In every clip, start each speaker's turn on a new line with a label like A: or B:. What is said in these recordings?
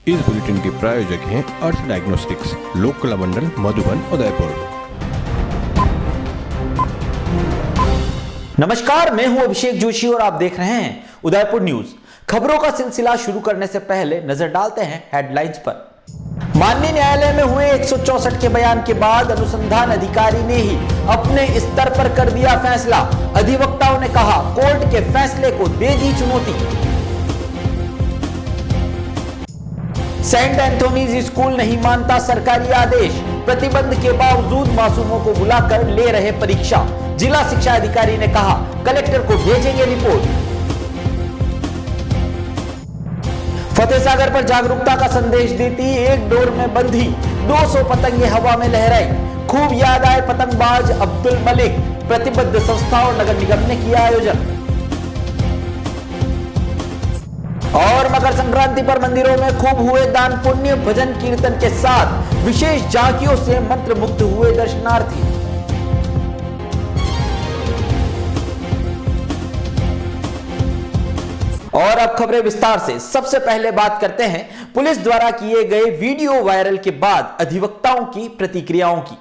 A: इस बुलेटिन के प्रायोजक हैं अर्थ डायग्नोस्टिक्स, लोक कला मंडल, मधुबन, उदयपुर।
B: नमस्कार, मैं हूं अभिषेक जोशी और आप देख रहे हैं उदयपुर न्यूज। खबरों का सिलसिला शुरू करने से पहले नजर डालते हैं हेडलाइंस पर। माननीय न्यायालय में हुए 164 के बयान के बाद अनुसंधान अधिकारी ने ही अपने स्तर पर कर दिया फैसला। अधिवक्ताओं ने कहा, कोर्ट के फैसले को दे दी चुनौती। सेंट एंथोनीज स्कूल नहीं मानता सरकारी आदेश, प्रतिबंध के बावजूद मासूमों को बुलाकर ले रहे परीक्षा। जिला शिक्षा अधिकारी ने कहा, कलेक्टर को भेजेंगे रिपोर्ट। फतेह सागर पर जागरूकता का संदेश देती एक डोर में बंधी 200 पतंगे हवा में लहराई। खूब याद आए पतंगबाज अब्दुल मलिक। प्रतिबद्ध संस्था और नगर निगम ने किया आयोजन। और मकर संक्रांति पर मंदिरों में खूब हुए दान पुण्य, भजन कीर्तन के साथ विशेष झांकियों से मंत्र मुग्ध हुए दर्शनार्थी। और अब खबरें विस्तार से। सबसे पहले बात करते हैं पुलिस द्वारा किए गए वीडियो वायरल के बाद अधिवक्ताओं की प्रतिक्रियाओं की।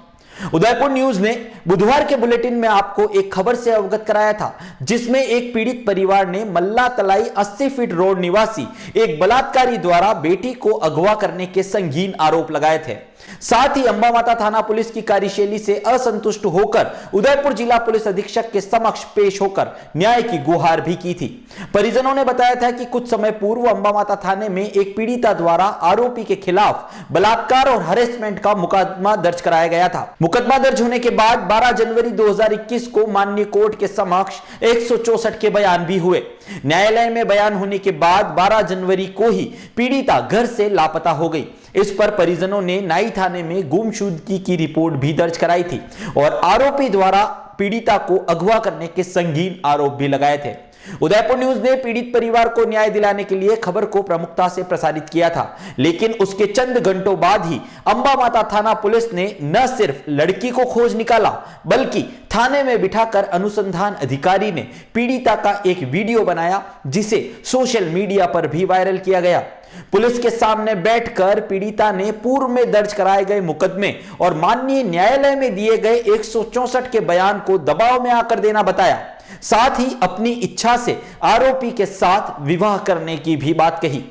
B: उदयपुर न्यूज ने बुधवार के बुलेटिन में आपको एक खबर से अवगत कराया था, जिसमें एक पीड़ित परिवार ने मल्ला तलाई 80 फीट रोड निवासी एक बलात्कारी द्वारा बेटी को अगवा करने के संगीन आरोप लगाए थे। साथ ही अंबा माता थाना पुलिस की कार्यशैली से असंतुष्ट होकर उदयपुर जिला पुलिस अधीक्षक के समक्ष पेश होकर न्याय की गुहार भी की थी। परिजनों ने बताया था कि कुछ समय पूर्व अंबा माता थाने में एक पीड़िता द्वारा आरोपी के खिलाफ बलात्कार और हरेसमेंट का मुकदमा दर्ज कराया गया था। मुकदमा दर्ज होने के बाद 12 जनवरी 2021 को माननीय कोर्ट के समक्ष 164 के बयान भी हुए। न्यायालय में बयान होने के बाद 12 जनवरी को ही पीड़िता घर से लापता हो गई। इस पर परिजनों ने नाई थाने में गुमशुदगी की रिपोर्ट भी दर्ज कराई थी और आरोपी द्वारा पीड़िता को अगवा करने के संगीन आरोप भी लगाए थे। उदयपुर न्यूज ने पीड़ित परिवार को न्याय दिलाने के लिए खबर को प्रमुखता से प्रसारित किया था, लेकिन उसके चंद घंटों बाद ही अंबा माता थाना पुलिस ने न सिर्फ लड़की को खोज निकाला, बल्कि थाने में बिठाकर अनुसंधान अधिकारी ने पीड़िता का एक वीडियो बनाया, जिसे सोशल मीडिया पर भी वायरल किया गया। पुलिस के सामने बैठकर पीड़िता ने पूर्व में दर्ज कराए गए मुकदमे और माननीय न्यायालय में दिए गए 164 के बयान को दबाव में आकर देना बताया। साथ ही अपनी इच्छा से आरोपी के साथ विवाह करने की भी बात कही।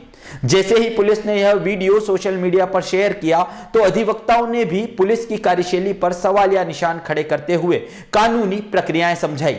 B: जैसे ही पुलिस ने यह वीडियो सोशल मीडिया पर शेयर किया, तो अधिवक्ताओं ने भी पुलिस की कार्यशैली पर सवालिया निशान खड़े करते हुए कानूनी प्रक्रियाएं समझाई।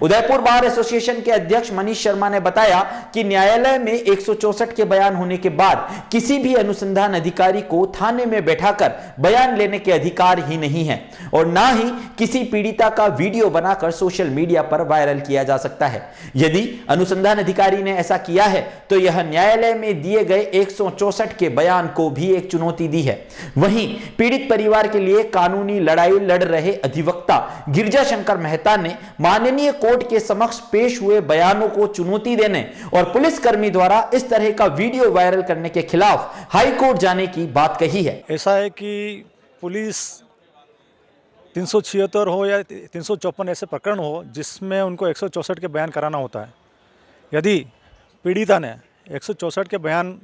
B: उदयपुर बार एसोसिएशन के अध्यक्ष मनीष शर्मा ने बताया कि न्यायालय में 164 के बयान होने के बाद किसी भी अनुसंधान अधिकारी को थाने में बैठाकर बयान लेने के अधिकार ही नहीं है और ना ही किसी पीड़िता का वीडियो बनाकर सोशल मीडिया पर वायरल किया जा सकता है। यदि अनुसंधान अधिकारी ने ऐसा किया है तो यह न्यायालय में दिए गए 164 के बयान को भी एक चुनौती दी है। वहीं पीड़ित परिवार के लिए कानूनी लड़ाई लड़ रहे अधिवक्ता गिरजा शंकर मेहता ने माननीय कोर्ट के समक्ष पेश हुए बयानों को चुनौती देने और पुलिसकर्मी द्वारा इस तरह का वीडियो वायरल करने के खिलाफ हाई कोर्ट जाने की बात कही है।
C: ऐसा है कि पुलिस 376 हो या 354 ऐसे प्रकरण हो जिसमें उनको 164 के बयान कराना होता है। यदि पीड़िता ने 164 के बयान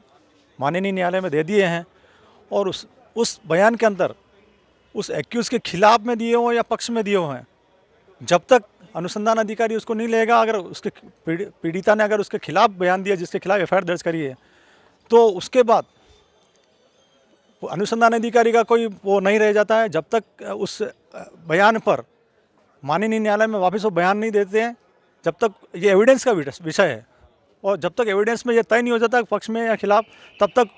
C: माननीय न्यायालय में दे दिए हैं और उस बयान के अंदर उस एक्यूज के खिलाफ में दिए हो या पक्ष में दिए हुए हैं, जब तक अनुसंधान अधिकारी उसको नहीं लेगा, अगर उसके पीड़िता ने अगर उसके खिलाफ बयान दिया, जिसके खिलाफ एफआईआर दर्ज करी है, तो उसके बाद अनुसंधान अधिकारी का कोई वो नहीं रह जाता है। जब तक उस बयान पर माननीय न्यायालय में वापस वो बयान नहीं देते हैं, जब तक ये एविडेंस का विषय है और जब तक एविडेंस में ये तय नहीं हो जाता पक्ष में या खिलाफ, तब तक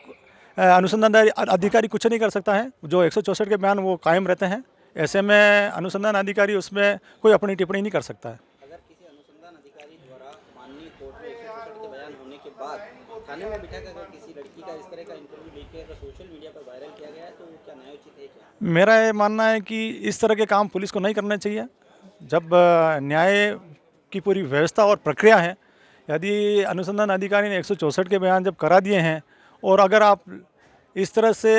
C: अनुसंधान अधिकारी कुछ नहीं कर सकता है। जो 164 के बयान वो कायम रहते हैं। ऐसे में अनुसंधान अधिकारी उसमें कोई अपनी टिप्पणी नहीं कर सकता है।
D: अगर किसी अनुसंधान अधिकारी द्वारा माननीय कोर्ट में 164 के बयान होने के बाद थाने में बिठाकर अगर किसी लड़की का इस तरह का इंटरव्यू लेके अगर सोशल मीडिया पर वायरल किया गया है, तो क्या न्यायोचित है क्या?
C: मेरा ये मानना है कि इस तरह के काम पुलिस को नहीं करने चाहिए। जब न्याय की पूरी व्यवस्था और प्रक्रिया है, यदि अनुसंधान अधिकारी ने 164 के बयान जब करा दिए हैं और अगर आप इस तरह से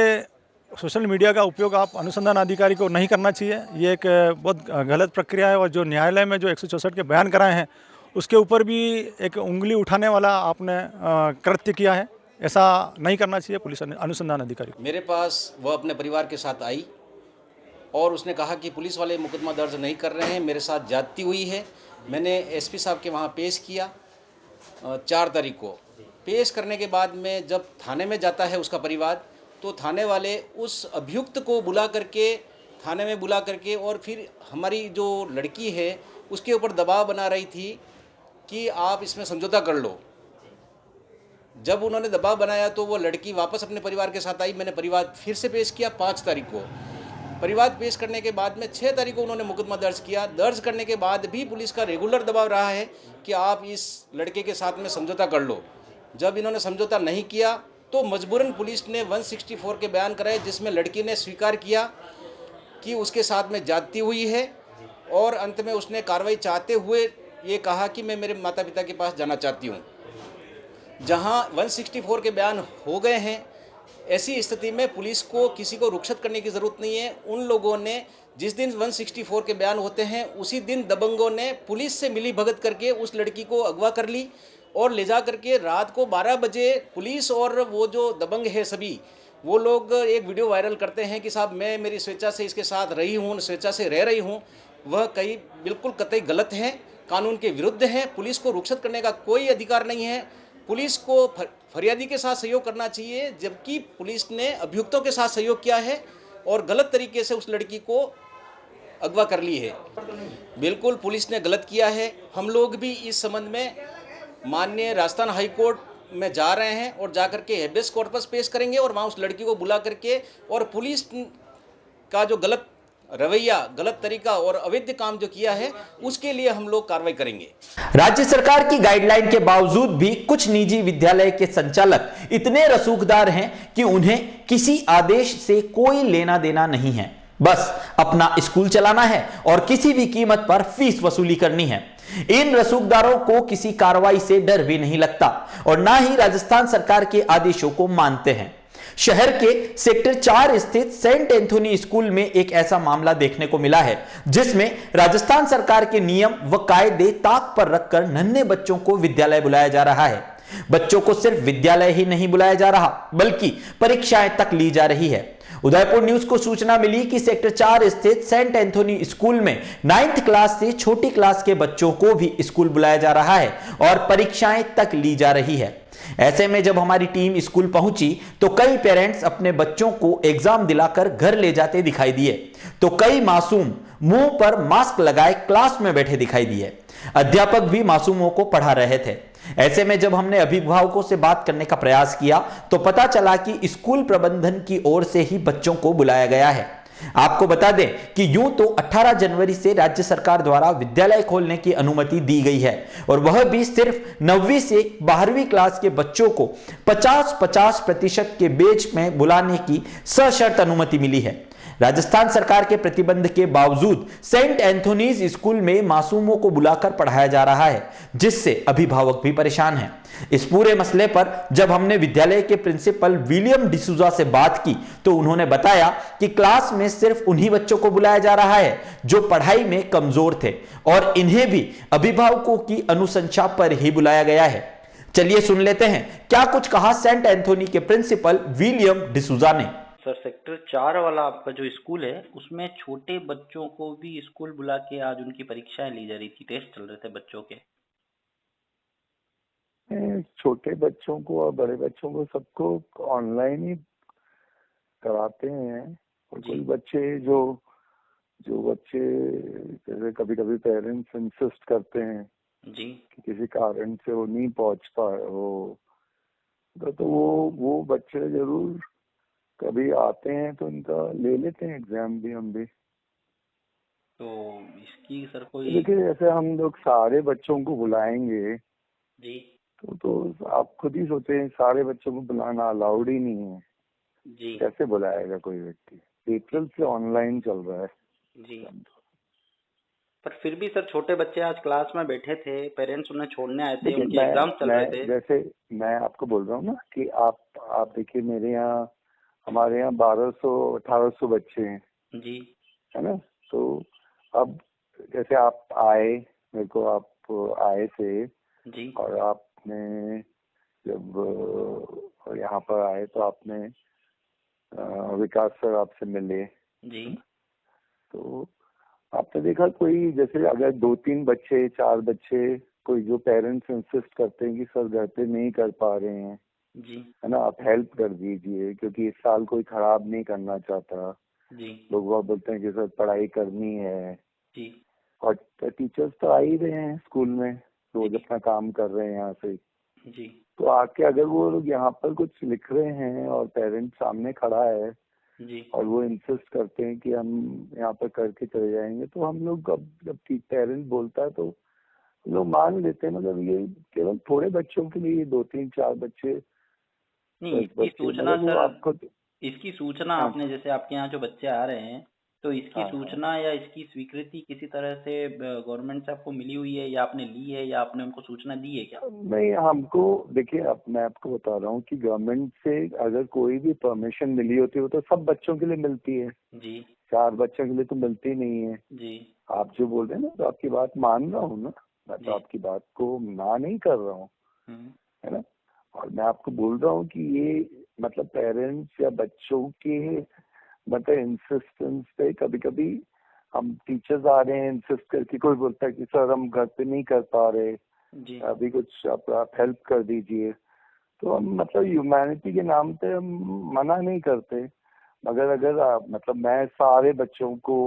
C: सोशल मीडिया का उपयोग आप अनुसंधान अधिकारी को नहीं करना चाहिए। ये एक बहुत गलत प्रक्रिया है और जो न्यायालय में जो 164 के बयान कराए हैं उसके ऊपर भी एक उंगली उठाने वाला आपने कृत्य किया है। ऐसा नहीं करना चाहिए पुलिस अनुसंधान अधिकारी को।
E: मेरे पास वह अपने परिवार के साथ आई और उसने कहा कि पुलिस वाले मुकदमा दर्ज नहीं कर रहे हैं, मेरे साथ ज्यादती हुई है। मैंने एसपी साहब के वहाँ पेश किया 4 तारीख को। पेश करने के बाद में जब थाने में जाता है उसका परिवार, तो थाने वाले उस अभियुक्त को बुला करके थाने में बुला करके और फिर हमारी जो लड़की है उसके ऊपर दबाव बना रही थी कि आप इसमें समझौता कर लो। जब उन्होंने दबाव बनाया तो वो लड़की वापस अपने परिवार के साथ आई। मैंने परिवार फिर से पेश किया 5 तारीख को। परिवार पेश करने के बाद में 6 तारीख को उन्होंने मुकदमा दर्ज किया। दर्ज करने के बाद भी पुलिस का रेगुलर दबाव रहा है कि आप इस लड़के के साथ में समझौता कर लो। जब इन्होंने समझौता नहीं किया तो मजबूरन पुलिस ने 164 के बयान कराए, जिसमें लड़की ने स्वीकार किया कि उसके साथ में ज्यादती हुई है और अंत में उसने कार्रवाई चाहते हुए ये कहा कि मैं मेरे माता पिता के पास जाना चाहती हूँ। जहाँ 164 के बयान हो गए हैं, ऐसी स्थिति में पुलिस को किसी को रुखसत करने की ज़रूरत नहीं है। उन लोगों ने जिस दिन 164 के बयान होते हैं उसी दिन दबंगों ने पुलिस से मिली भगत करके उस लड़की को अगवा कर ली और ले जा करके रात को 12 बजे पुलिस और वो जो दबंग है सभी वो लोग एक वीडियो वायरल करते हैं कि साहब मैं मेरी स्वेच्छा से इसके साथ रही हूँ, स्वेच्छा से रह रही हूँ। वह कई बिल्कुल कतई गलत है, कानून के विरुद्ध है। पुलिस को रुखसत करने का कोई अधिकार नहीं है। पुलिस को फरियादी के साथ सहयोग करना चाहिए, जबकि पुलिस ने अभियुक्तों के साथ सहयोग किया है और गलत तरीके से उस लड़की को अगवा कर ली है। बिल्कुल पुलिस ने गलत किया है। हम लोग भी इस संबंध में माननीय राजस्थान हाई कोर्ट में जा रहे हैं और जा करके हेबियस कॉर्पस पेश करेंगे और वहाँ उस लड़की को बुला करके और पुलिस का जो गलत रवैया, गलत तरीका और अवैध काम जो किया है उसके लिए हम लोग कार्रवाई करेंगे।
B: राज्य सरकार की गाइडलाइन के बावजूद भी कुछ निजी विद्यालय के संचालक इतने रसूखदार हैं कि उन्हें किसी आदेश से कोई लेना देना नहीं है। बस अपना स्कूल चलाना है और किसी भी कीमत पर फीस वसूली करनी है। इन रसूखदारों को किसी कार्रवाई से डर भी नहीं लगता और ना ही राजस्थान सरकार के आदेशों को मानते हैं। शहर के सेक्टर 4 स्थित सेंट एंथोनी स्कूल में एक ऐसा मामला देखने को मिला है जिसमें राजस्थान सरकार के नियम व कायदे ताक पर रखकर नन्हे बच्चों को विद्यालय बुलाया जा रहा है। बच्चों को सिर्फ विद्यालय ही नहीं बुलाया जा रहा बल्कि परीक्षाएं तक ली जा रही है। उदयपुर न्यूज को सूचना मिली कि सेक्टर 4 स्थित सेंट एंथोनी स्कूल में 9th क्लास से छोटी क्लास के बच्चों को भी स्कूल बुलाया जा रहा है और परीक्षाएं तक ली जा रही है। ऐसे में जब हमारी टीम स्कूल पहुंची तो कई पेरेंट्स अपने बच्चों को एग्जाम दिलाकर घर ले जाते दिखाई दिए, तो कई मासूम मुंह पर मास्क लगाए क्लास में बैठे दिखाई दिए। अध्यापक भी मासूमों को पढ़ा रहे थे। ऐसे में जब हमने अभिभावकों से बात करने का प्रयास किया तो पता चला कि स्कूल प्रबंधन की ओर से ही बच्चों को बुलाया गया है। आपको बता दें कि यूं तो 18 जनवरी से राज्य सरकार द्वारा विद्यालय खोलने की अनुमति दी गई है और वह भी सिर्फ 9वीं से 12वीं क्लास के बच्चों को 50-50% के बैच में बुलाने की सशर्त अनुमति मिली है। राजस्थान सरकार के प्रतिबंध के बावजूद सेंट एंथोनीज स्कूल में मासूमों को बुलाकर पढ़ाया जा रहा है, जिससे अभिभावक भी परेशान हैं। इस पूरे मसले पर जब हमने विद्यालय के प्रिंसिपल विलियम डिसूजा से बात की तो उन्होंने बताया कि क्लास में सिर्फ उन्हीं बच्चों को बुलाया जा रहा है जो पढ़ाई में कमजोर थे और इन्हें भी अभिभावकों की अनुशंसा पर ही बुलाया गया है। चलिए सुन लेते हैं क्या कुछ कहा सेंट एंथोनी के प्रिंसिपल विलियम डिसूजा ने।
F: सर, सेक्टर 4 वाला आपका जो स्कूल है उसमें छोटे बच्चों को भी स्कूल बुला के आज उनकी परीक्षाएं ली जा रही थी, टेस्ट चल रहे थे बच्चों के।
G: छोटे बच्चों को और बड़े बच्चों को सबको ऑनलाइन ही कराते हैं और कोई बच्चे जो बच्चे जैसे कभी कभी पेरेंट्स इंसिस्ट करते हैं
F: जी
G: कि किसी कारण से वो नहीं पहुंच पाए हो तो वो बच्चे जरूर कभी आते हैं तो उनका ले लेते हैं एग्जाम भी हम भी।
F: तो इसकी सर कोई
G: देखिए जैसे हम लोग सारे बच्चों को बुलाएंगे
F: जी
G: तो आप खुद ही सोचे सारे बच्चों को बुलाना अलाउड ही नहीं है
F: जी
G: कैसे बुलाएगा कोई व्यक्ति। अप्रैल से ऑनलाइन चल रहा है
F: जी। पर फिर भी सर छोटे बच्चे आज क्लास में बैठे थे, पेरेंट्स उन्हें छोड़ने आए थे, उनके एग्जाम चल रहे थे।
G: जैसे मैं आपको बोल रहा हूँ ना कि आप देखिए मेरे यहाँ हमारे यहाँ 1200-1800 बच्चे हैं
F: जी
G: है ना। तो अब जैसे आप आए मेरे को आप आए थे
F: जी
G: और आपने जब और यहाँ पर आए तो आपने विकास सर आपसे मिले,
F: जी
G: तो आपने देखा कोई जैसे अगर 2-3 बच्चे 4 बच्चे कोई जो पेरेंट्स इंसिस्ट करते हैं कि सर घर पे नहीं कर पा रहे हैं,
F: जी
G: है ना, आप हेल्प कर दीजिए क्योंकि इस साल कोई खराब नहीं करना चाहता,
F: जी
G: लोग वो बोलते हैं कि सर पढ़ाई करनी है,
F: जी
G: और टीचर्स तो आ ही रहे हैं स्कूल में, रोज अपना काम कर रहे हैं यहाँ से,
F: जी
G: तो आके अगर वो लोग यहाँ पर कुछ लिख रहे हैं और पेरेंट्स सामने खड़ा है
F: जी
G: और वो इंसिस्ट करते हैं कि हम यहाँ पर करके चले जाएंगे, तो हम लोग अब जब पेरेंट्स बोलता है तो हम लोग मान लेते हैं। मतलब ये केवल थोड़े बच्चों के लिए 2-3-4 बच्चे
F: नहीं
G: 10
F: इसकी
G: बच्चे
F: सूचना
G: मतलब वो
F: सर,
G: आपको।
F: इसकी सूचना
G: हाँ
F: आपने जैसे आपके यहाँ जो बच्चे आ रहे हैं तो इसकी
G: हाँ हाँ।
F: सूचना या इसकी स्वीकृति किसी तरह से गवर्नमेंट से आपको मिली हुई है या आपने ली है या आपने उनको सूचना दी है क्या?
G: नहीं हमको देखिए, अब मैं आपको बता रहा हूँ कि गवर्नमेंट से अगर कोई भी परमिशन मिली होती है वो तो सब बच्चों के लिए मिलती है,
F: जी
G: 4 बच्चों के लिए तो मिलती नहीं है।
F: जी
G: आप जो बोल रहे हैं ना, तो आपकी बात मान रहा हूँ ना, मैं तो
F: जी
G: आपकी बात को ना नहीं कर रहा हूँ,
F: हम्म,
G: है ना, और मैं आपको बोल रहा हूँ कि ये मतलब पेरेंट्स या बच्चों के मतलब इंसिस्टेंस पे कभी कभी हम टीचर्स आ रहे हैं इंसिस्ट करके, कोई बोलता है कि सर हम घर पे नहीं कर पा रहे,
F: जी
G: अभी कुछ आप हेल्प कर दीजिए, तो हम मतलब ह्यूमैनिटी के नाम पे हम मना नहीं करते। मगर अगर आप मतलब मैं सारे बच्चों को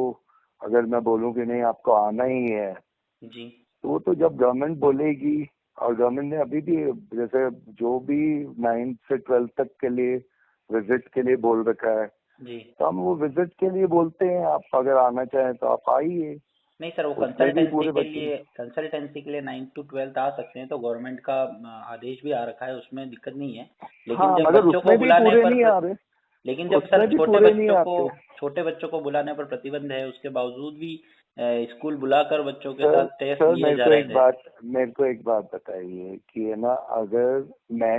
G: अगर मैं बोलूँ कि नहीं आपको आना ही है,
F: जी
G: तो वो तो जब गवर्नमेंट बोलेगी, और गवर्नमेंट ने अभी भी जैसे जो भी 9th से 12th तक के लिए विजिट के लिए बोल रखा है,
F: जी
G: तो हम वो विजिट के लिए बोलते हैं, आप अगर आना चाहें तो आप आइए।
F: नहीं सर, वो
G: उसमें भी
F: कंसल्टेंसी
G: पूरे
F: के
G: बच्चे,
F: लिए, कंसल्टेंसी के लिए 9 to 12 आ सकते हैं तो गवर्नमेंट का आदेश भी आ रखा है, उसमें दिक्कत नहीं है। लेकिन
G: हाँ
F: जब
G: मगर
F: बच्चों को
G: उसमें भी
F: बुलाने
G: पूरे
F: पर
G: नहीं आ रहे,
F: लेकिन जब
G: उसमें
F: सर
G: भी पूरे नहीं आते।
F: छोटे बच्चों को बुलाने पर प्रतिबंध है, उसके बावजूद भी स्कूल बुलाकर बच्चों के
G: सर
F: साथ टेस्ट
G: सर
F: लिए जा रहे थे।
G: मेरे को एक बात बताइए कि है ना, अगर मैं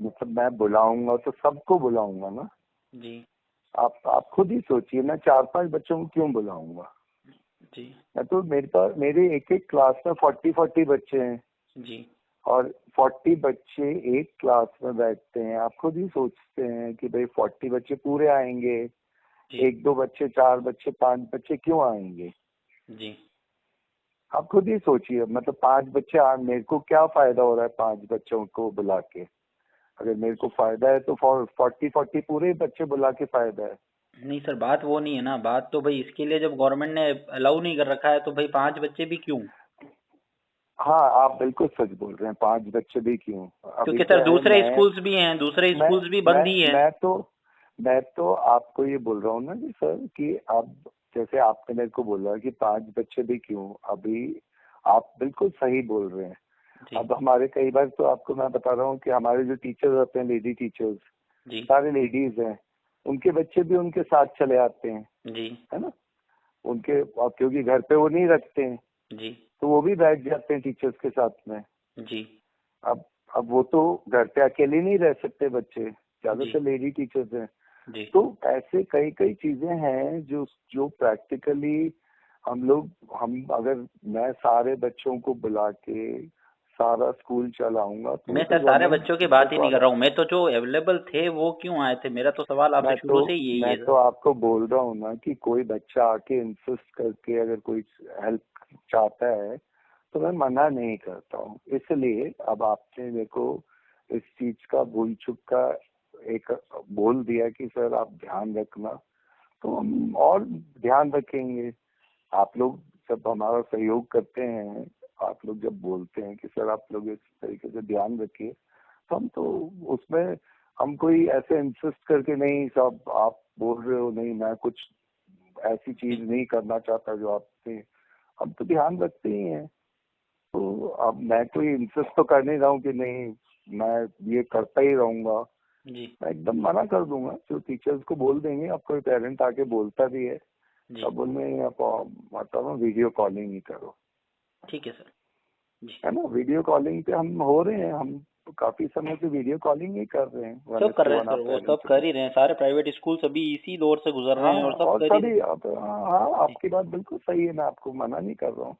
G: मतलब मैं बुलाऊंगा तो सबको बुलाऊंगा ना,
F: जी
G: आप खुद ही सोचिए, मैं 4-5 बच्चों को क्यों बुलाऊंगा?
F: जी
G: मैं तो मेरे पास मेरे एक क्लास में 40-40 बच्चे हैं,
F: जी
G: और 40 बच्चे एक क्लास में बैठते हैं, आप खुद ही सोचते हैं कि भाई 40 बच्चे पूरे आएंगे,
F: जी
G: 1-2 बच्चे 4 बच्चे 5 बच्चे क्यों आएंगे?
F: जी
G: आप खुद ही सोचिए, मतलब 5 बच्चे मेरे को क्या फायदा हो रहा है 5 बच्चों को बुला के? अगर मेरे को फायदा है तो 40-40 पूरे बच्चे बुला के फायदा है।
F: नहीं सर, बात वो नहीं है ना, बात तो भाई इसके लिए जब गवर्नमेंट ने अलाउ नहीं कर रखा है तो भाई 5 बच्चे भी क्यों?
G: हाँ आप बिल्कुल सच बोल रहे हैं, 5 बच्चे भी क्यों? अभी
F: क्योंकि सर
G: क्या है,
F: दूसरे स्कूल्स भी हैं, दूसरे
G: मैं
F: स्कूल्स भी
G: मैं
F: बंद ही हैं।
G: मैं तो आपको ये बोल रहा हूँ ना कि सर कि अब जैसे आपने मेरे को बोला कि 5 बच्चे भी क्यों, अभी आप बिल्कुल सही बोल रहे हैं।
F: जी
G: अब हमारे कई बार तो आपको मैं बता रहा हूँ कि हमारे जो टीचर्स होते हैं, लेडी टीचर्स,
F: जी
G: सारे लेडीज हैं, उनके बच्चे भी उनके साथ चले आते हैं,
F: जी
G: है ना, उनके, और क्योंकि घर पे वो नहीं रखते हैं
F: जी
G: तो वो भी बैठ जाते हैं टीचर्स के साथ में।
F: जी
G: अब वो तो घर पे अकेले नहीं रह सकते बच्चे,
F: जी
G: ज्यादातर लेडी टीचर्स हैं,
F: जी
G: तो ऐसे कई कई चीजें हैं जो जो प्रैक्टिकली हम अगर मैं सारे बच्चों को बुला के सारा स्कूल चलाऊंगा तो
F: मैं
G: वो तो
F: सर सारे
G: गवर्नमेंट
F: बच्चों की बात ही
G: टीचर्स
F: नहीं कर
G: वाला।
F: रहा हूँ, मैं तो जो अवेलेबल थे वो क्यों आए थे, मेरा तो सवाल आपसे शुरू से ही यही
G: मैं
F: है
G: तो
F: सर।
G: आपको बोल रहा हूँ ना कि कोई बच्चा आके इंसिस्ट करके अगर कोई हेल्प चाहता है तो मैं मना नहीं करता हूँ। इसलिए अब आपने मेरे को इस चीज का भूल चूक का एक बोल दिया कि सर आप ध्यान रखना, तो हम और ध्यान रखेंगे। आप लोग जब हमारा सहयोग करते हैं, आप लोग जब बोलते हैं कि सर आप लोग इस तरीके से ध्यान रखिए, तो हम तो उसमें हम कोई ऐसे इंसिस्ट करके नहीं, सब आप बोल रहे हो नहीं मैं कुछ ऐसी चीज नहीं करना चाहता जो आपसे, हम तो ध्यान रखते ही हैं। तो अब मैं कोई इंसिस्ट तो कर नहीं रहा हूँ कि नहीं मैं ये करता ही रहूंगा,
F: जी
G: मैं एकदम मना कर दूंगा। जो टीचर्स को बोल देंगे, अब कोई पेरेंट आके बोलता भी है
F: जी
G: तब उनमें आप मतलब वीडियो कॉलिंग ही करो,
F: ठीक है सर। जी
G: है ना, वीडियो कॉलिंग पे हम हो रहे हैं, हम काफी समय से वीडियो कॉलिंग ही कर रहे हैं,
F: सब कर रहे हैं
G: 1:1
F: सर,
G: आप
F: वो सब
G: पेरेंट्स
F: कर
G: से।
F: ही रहे हैं, सारे प्राइवेट स्कूल सभी इसी दौर से गुजर रहे
G: हाँ
F: हैं और सब
G: और
F: कर ही रहे
G: सभी हाँ
F: हैं।
G: आपकी बात बिल्कुल सही है, मैं आपको मना नहीं कर रहा हूँ।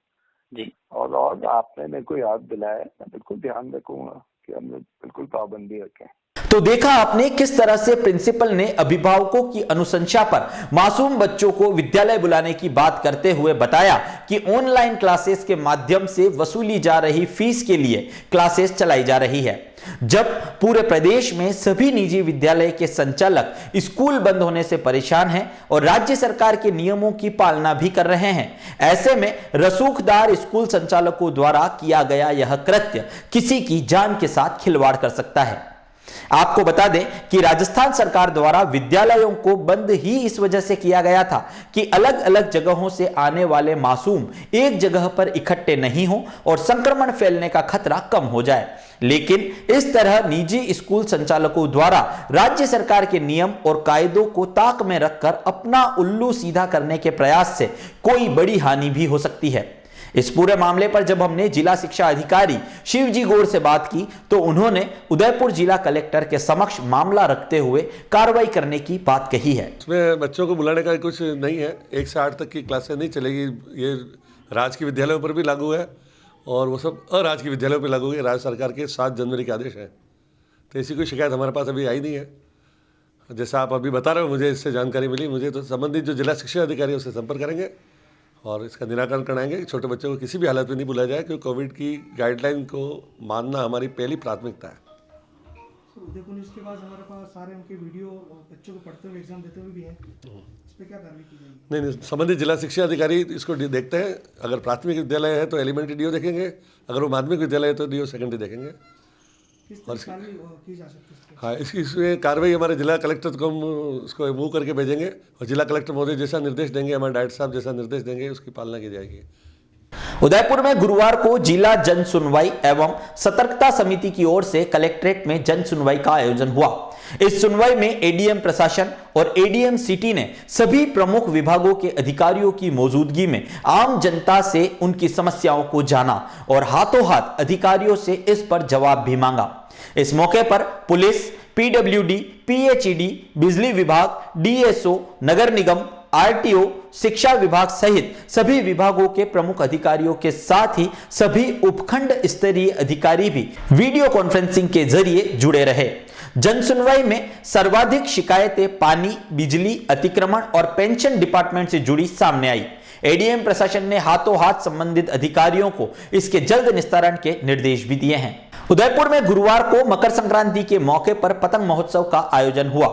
F: जी
G: और आपने मेरे को याद दिलाया, मैं बिल्कुल ध्यान रखूंगा कि हम लोग बिल्कुल पाबंदी रखें।
B: तो देखा आपने किस तरह से प्रिंसिपल ने अभिभावकों की अनुशंसा पर मासूम बच्चों को विद्यालय बुलाने की बात करते हुए बताया कि ऑनलाइन क्लासेस के माध्यम से वसूली जा रही फीस के लिए क्लासेस चलाई जा रही है। जब पूरे प्रदेश में सभी निजी विद्यालय के संचालक स्कूल बंद होने से परेशान हैं और राज्य सरकार के नियमों की पालना भी कर रहे हैं, ऐसे में रसूखदार स्कूल संचालकों द्वारा किया गया यह कृत्य किसी की जान के साथ खिलवाड़ कर सकता है। आपको बता दें कि राजस्थान सरकार द्वारा विद्यालयों को बंद ही इस वजह से किया गया था कि अलग अलग जगहों से आने वाले मासूम एक जगह पर इकट्ठे नहीं हो और संक्रमण फैलने का खतरा कम हो जाए। लेकिन इस तरह निजी स्कूल संचालकों द्वारा राज्य सरकार के नियम और कायदों को ताक में रखकर अपना उल्लू सीधा करने के प्रयास से कोई बड़ी हानि भी हो सकती है। इस पूरे मामले पर जब हमने जिला शिक्षा अधिकारी शिवजी गौड़ से बात की तो उन्होंने उदयपुर जिला कलेक्टर के समक्ष मामला रखते हुए कार्रवाई करने की बात कही है।
H: इसमें बच्चों को बुलाने का कुछ नहीं है, 1 से 8 तक की क्लासें नहीं चलेगी। ये राजकीय विद्यालयों पर भी लागू है और वो सब अराजकीय विद्यालयों पर लागू है। राज्य सरकार के 7 जनवरी के आदेश है, तो ऐसी कोई शिकायत हमारे पास अभी आई नहीं है। जैसा आप अभी बता रहे हो, मुझे इससे जानकारी मिली, मुझे तो संबंधित जो जिला शिक्षा अधिकारी है उससे संपर्क करेंगे और इसका निराकरण कराएंगे। छोटे बच्चों को किसी भी हालत में नहीं बुलाया जाए, क्योंकि कोविड की गाइडलाइन को मानना हमारी पहली प्राथमिकता है।
I: उदयपुर न्यूज़ के बाद हमारे पास सारे उनके वीडियो बच्चों को पढ़ते हुए एग्जाम देते हुए भी हैं, इस पर क्या कार्रवाई की जाएगी? नहीं,
H: संबंधित जिला शिक्षा अधिकारी इसको देखते हैं। अगर प्राथमिक विद्यालय है तो एलिमेंट्री डीओ देखेंगे, अगर वो माध्यमिक विद्यालय है तो डीओ सेकेंडरी देखेंगे।
I: किस तरह की जा सकती है?
H: हाँ, इसमें कार्रवाई हमारे जिला कलेक्टर को हम उसको मूव करके भेजेंगे और जिला कलेक्टर महोदय जैसा निर्देश देंगे, हमारे डायरेक्टर साहब जैसा निर्देश देंगे, उसकी पालना की जाएगी।
B: उदयपुर में गुरुवार को जिला जन सुनवाई एवं सतर्कता समिति की ओर से कलेक्ट्रेट में जन सुनवाई का आयोजन हुआ। इस सुनवाई में एडीएम प्रशासन और एडीएम सिटी ने सभी प्रमुख विभागों के अधिकारियों की मौजूदगी में आम जनता से उनकी समस्याओं को जाना और हाथों हाथ अधिकारियों से इस पर जवाब भी मांगा। इस मौके पर पुलिस, पीडब्ल्यूडी, पीएचईडी, बिजली विभाग, डीएसओ, नगर निगम, आरटीओ, शिक्षा विभाग सहित सभी विभागों के प्रमुख अधिकारियों के साथ ही सभी उपखंड स्तरीय अधिकारी भी वीडियो कॉन्फ्रेंसिंग के जरिए जुड़े रहे। जन सुनवाई में सर्वाधिक शिकायतें पानी, बिजली, अतिक्रमण और पेंशन डिपार्टमेंट से जुड़ी सामने आई। एडीएम प्रशासन ने हाथों हाथ संबंधित अधिकारियों को इसके जल्द निस्तारण के निर्देश भी दिए हैं। उदयपुर में गुरुवार को मकर संक्रांति के मौके पर पतंग महोत्सव का आयोजन हुआ।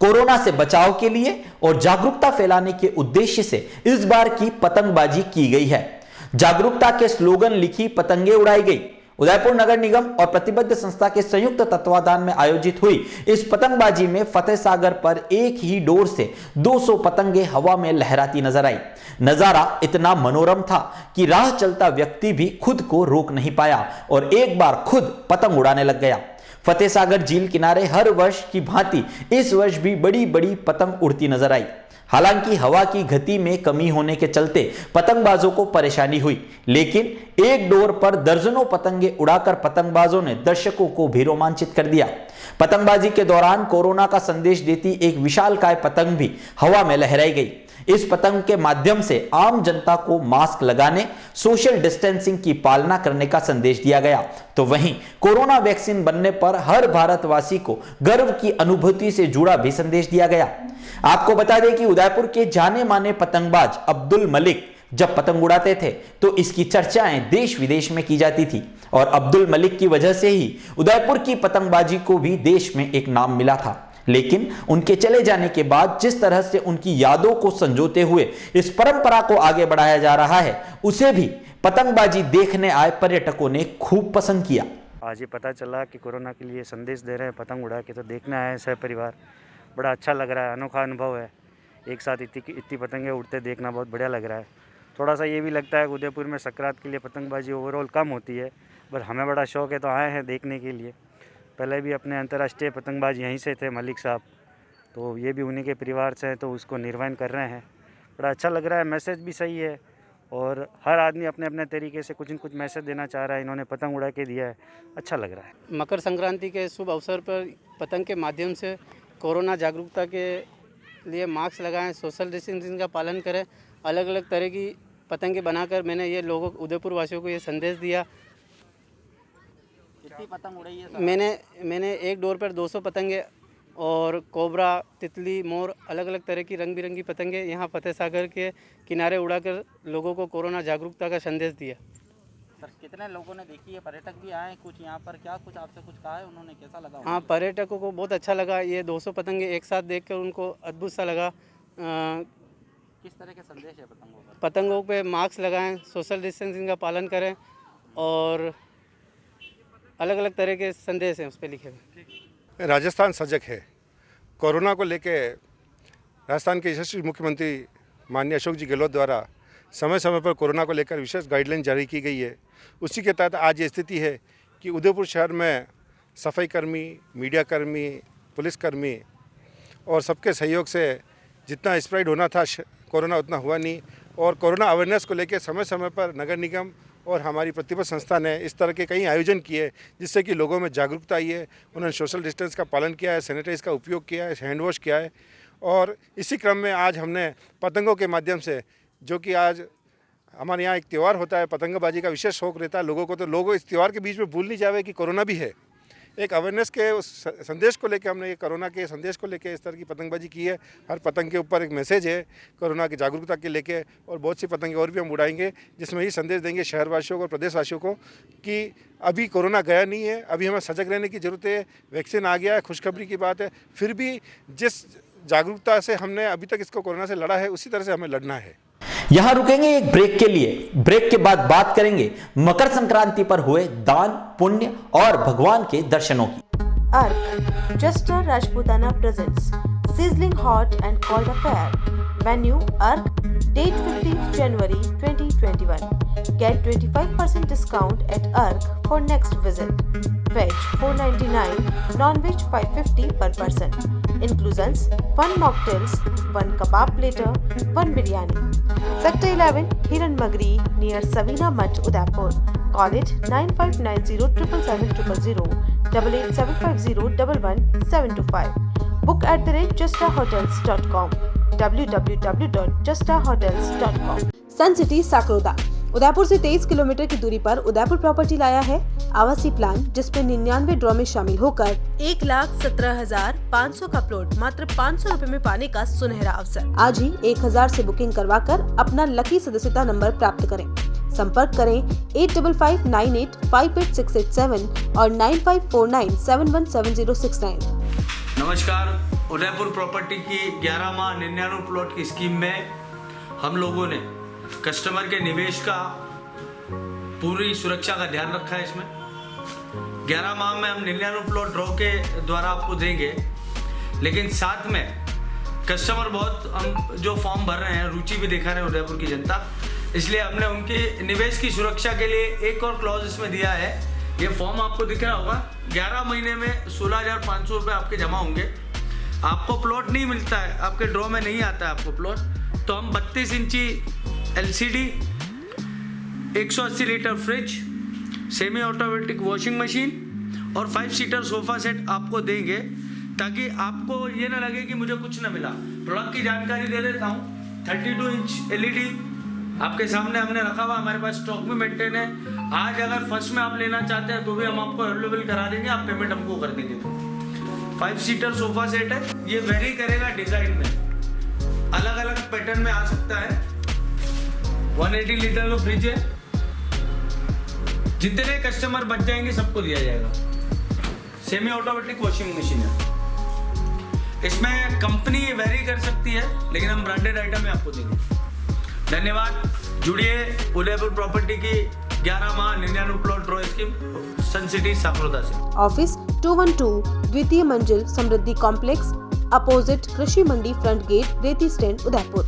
B: कोरोना से बचाव के लिए और जागरूकता फैलाने के उद्देश्य से इस बार की पतंगबाजी की गई है। जागरूकता के स्लोगन लिखी पतंगे उड़ाई गई। उदयपुर नगर निगम और प्रतिबद्ध संस्था के संयुक्त तत्वाधान में आयोजित हुई इस पतंगबाजी में फतेह सागर पर एक ही डोर से 200 पतंगे हवा में लहराती नजर आई। नजारा इतना मनोरम था कि राह चलता व्यक्ति भी खुद को रोक नहीं पाया और एक बार खुद पतंग उड़ाने लग गया। फतेह सागर झील किनारे हर वर्ष की भांति इस वर्ष भी बड़ी बड़ी पतंग उड़ती नजर आई। हालांकि हवा की गति में कमी होने के चलते पतंगबाजों को परेशानी हुई, लेकिन एक डोर पर दर्जनों पतंगे उड़ाकर पतंगबाजों ने दर्शकों को भी रोमांचित कर दिया। पतंगबाजी के दौरान कोरोना का संदेश देती एक विशालकाय पतंग भी हवा में लहराई गई। इस पतंग के माध्यम से आम जनता को मास्क लगाने, सोशल डिस्टेंसिंग की पालना करने का संदेश दिया गया। तो वहीं कोरोना वैक्सीन बनने पर हर भारतवासी को गर्व की अनुभूति से जुड़ा भी संदेश दिया गया। आपको बता दें कि उदयपुर के जाने माने पतंगबाज अब्दुल मलिक जब पतंग उड़ाते थे तो इसकी चर्चाएं देश विदेश में की जाती थी और अब्दुल मलिक की वजह से ही उदयपुर की पतंगबाजी को भी देश में एक नाम मिला था। लेकिन उनके चले जाने के बाद जिस तरह से उनकी यादों को संजोते हुए इस परंपरा को आगे बढ़ाया जा रहा है, उसे भी पतंगबाजी देखने आए पर्यटकों ने खूब पसंद किया।
J: आज ये पता चला कि कोरोना के लिए संदेश दे रहे हैं पतंग उड़ा के, तो देखने आए हैं सह परिवार। बड़ा अच्छा लग रहा है, अनोखा अनुभव है। एक साथ इतनी पतंगे उड़ते देखना बहुत बढ़िया लग रहा है। थोड़ा सा ये भी लगता है कि उदयपुर में संक्रांत के लिए पतंगबाजी ओवरऑल कम होती है, पर हमें बड़ा शौक़ है तो आए हैं देखने के लिए। पहले भी अपने अंतर्राष्ट्रीय पतंगबाज यहीं से थे मलिक साहब, तो ये भी उन्हीं के परिवार से हैं, तो उसको निर्वहन कर रहे हैं। बड़ा अच्छा लग रहा है, मैसेज भी सही है और हर आदमी अपने अपने तरीके से कुछ न कुछ मैसेज देना चाह रहा है। इन्होंने पतंग उड़ा के दिया है, अच्छा लग रहा है।
K: मकर संक्रांति के शुभ अवसर पर पतंग के माध्यम से कोरोना जागरूकता के लिए मास्क लगाएं, सोशल डिस्टेंसिंग का पालन करें। अलग अलग तरह की पतंगे बनाकर मैंने ये लोगों उदयपुर वासियों को ये संदेश दिया।
D: कितनी पतंग उड़ाई है?
K: मैंने एक डोर पर 200 पतंगे और कोबरा, तितली, मोर, अलग अलग तरह की रंग बिरंगी पतंगे यहाँ फतेह सागर के किनारे उड़ाकर लोगों को कोरोना जागरूकता का संदेश दिया।
D: सर कितने लोगों ने देखी है? पर्यटक भी आए कुछ यहाँ पर, क्या कुछ आपसे कुछ कहा है उन्होंने, कैसा लगा?
K: हाँ, पर्यटकों को बहुत अच्छा लगा। ये 200 पतंगे एक साथ देखकर उनको अद्भुत सा लगा।
D: किस तरह के संदेश है पतंगों पर?
K: पतंगों पे मास्क लगाएं, सोशल डिस्टेंसिंग का पालन करें और अलग अलग तरह के संदेश हैं उस पर लिखे हुए।
L: राजस्थान सजग है। कोरोना को लेके राजस्थान के यशस्वी मुख्यमंत्री माननीय अशोक जी गहलोत द्वारा समय समय पर कोरोना को लेकर विशेष गाइडलाइन जारी की गई है। उसी के तहत आज ये स्थिति है कि उदयपुर शहर में सफाई कर्मी, मीडिया कर्मी, पुलिसकर्मी और सबके सहयोग से जितना स्प्रेड होना था कोरोना उतना हुआ नहीं। और कोरोना अवेयरनेस को लेकर समय समय पर नगर निगम और हमारी प्रतिबद्ध संस्था ने इस तरह के कई आयोजन किए जिससे कि लोगों में जागरूकता आई है। उन्होंने सोशल डिस्टेंस का पालन किया है, सैनिटाइज का उपयोग किया है, हैंड वॉश किया है। और इसी क्रम में आज हमने पतंगों के माध्यम से, जो कि आज हमारे यहाँ एक त्यौहार होता है, पतंगबाजी का विशेष शौक रहता है लोगों को, तो लोग इस त्यौहार के बीच में भूल नहीं जावे कि कोरोना भी है। एक अवेयरनेस के उस संदेश को लेकर हमने ये कोरोना के संदेश को लेकर इस तरह की पतंगबाजी की है। हर पतंग के ऊपर एक मैसेज है कोरोना की जागरूकता के लेके, और बहुत सी पतंगे और भी हम उड़ाएंगे जिसमें ये संदेश देंगे शहरवासियों को और प्रदेशवासियों को कि अभी कोरोना गया नहीं है, अभी हमें सजग रहने की ज़रूरत है। वैक्सीन आ गया है, खुशखबरी की बात है। फिर भी जिस जागरूकता से हमने अभी तक इसको कोरोना से लड़ा है उसी तरह से हमें लड़ना है।
B: यहां रुकेंगे एक ब्रेक के लिए। ब्रेक के बाद बात करेंगे मकर संक्रांति पर हुए दान, पुण्य और भगवान के दर्शनों की।
M: Arc Jester Rajputana presents Sizzling Hot and Cold Affair. Venue Arc. Date 15th January 2021. Get 25% discount at Arc for next visit. Veg $4.99, non-veg $5.50 per person. Inclusions: 1 mocktails, 1 kebab platter, 1 biryani. Sector 11, Hiran Magri, near Savina Mutt, Udaipur. Call it 9590 777 000 8875 11725. Book at the rate justahotels.com. www.justahotels.com. Sun city Sakroda Udaipur से 23 kilometre की दूरी पर Udaipur property लाया है आवासीय plan, जिसमें 99 draw में शामिल होकर 1,17,500 का प्लॉट मात्र 500 रुपए में पाने का सुनहरा अवसर। आज ही 1000 से बुकिंग करवाकर अपना लकी सदस्यता नंबर प्राप्त करें। संपर्क करें 8559858687 और 9549717069।
N: नमस्कार, उदयपुर प्रॉपर्टी की 11 माह 99 प्लॉट की स्कीम में हम लोगों ने कस्टमर के निवेश का पूरी सुरक्षा का ध्यान रखा है। इसमें 11 माह में हम 99 प्लॉट ड्रॉ के द्वारा आपको देंगे, लेकिन साथ में कस्टमर बहुत हम जो फॉर्म भर रहे हैं, रुचि भी दिखा रहे हैं उदयपुर की जनता, इसलिए हमने उनके निवेश की सुरक्षा के लिए एक और क्लॉज इसमें दिया है। ये फॉर्म आपको दिख रहा होगा। 11 महीने में 16,500 रुपये आपके जमा होंगे। आपको प्लॉट नहीं मिलता है, आपके ड्रॉ में नहीं आता है आपको प्लॉट, तो हम 32 इंची LCD, 180 litre fridge, semi automatic washing machine और 5 सीटर सोफा सेट आपको देंगे, ताकि आपको ये ना लगे कि मुझे कुछ ना मिला। प्रोडक्ट की जानकारी दे देता हूँ। 32 इंच LED आपके सामने हमने रखा हुआ, हमारे पास स्टॉक में मेंटेन है। आज अगर फर्स्ट में आप लेना चाहते हैं तो भी हम आपको अवेलेबल करा देंगे, आप पेमेंट हमको कर देंगे। 5 सीटर सोफा सेट है, ये वेरी करेगा डिजाइन में, अलग अलग पैटर्न में आ सकता है। 180 लीटर का फ्रिज है, जितने कस्टमर बच जाएंगे सबको दिया जाएगा। सेमी ऑटोमेटिक वॉशिंग मशीन है, इसमें कंपनी वेरी कर सकती है, लेकिन हम ब्रांडेड आइटम में आपको देंगे। धन्यवाद। जुड़िए उदयपुर प्रॉपर्टी की 11 माह 99 प्लॉट ड्रॉ स्कीम सन सिटी साकरोदा से।
M: ऑफिस 212 द्वितीय मंजिल समृद्धि कॉम्प्लेक्स, अपोजिट कृषि मंडी फ्रंट गेट, रेती स्टैंड, उदयपुर।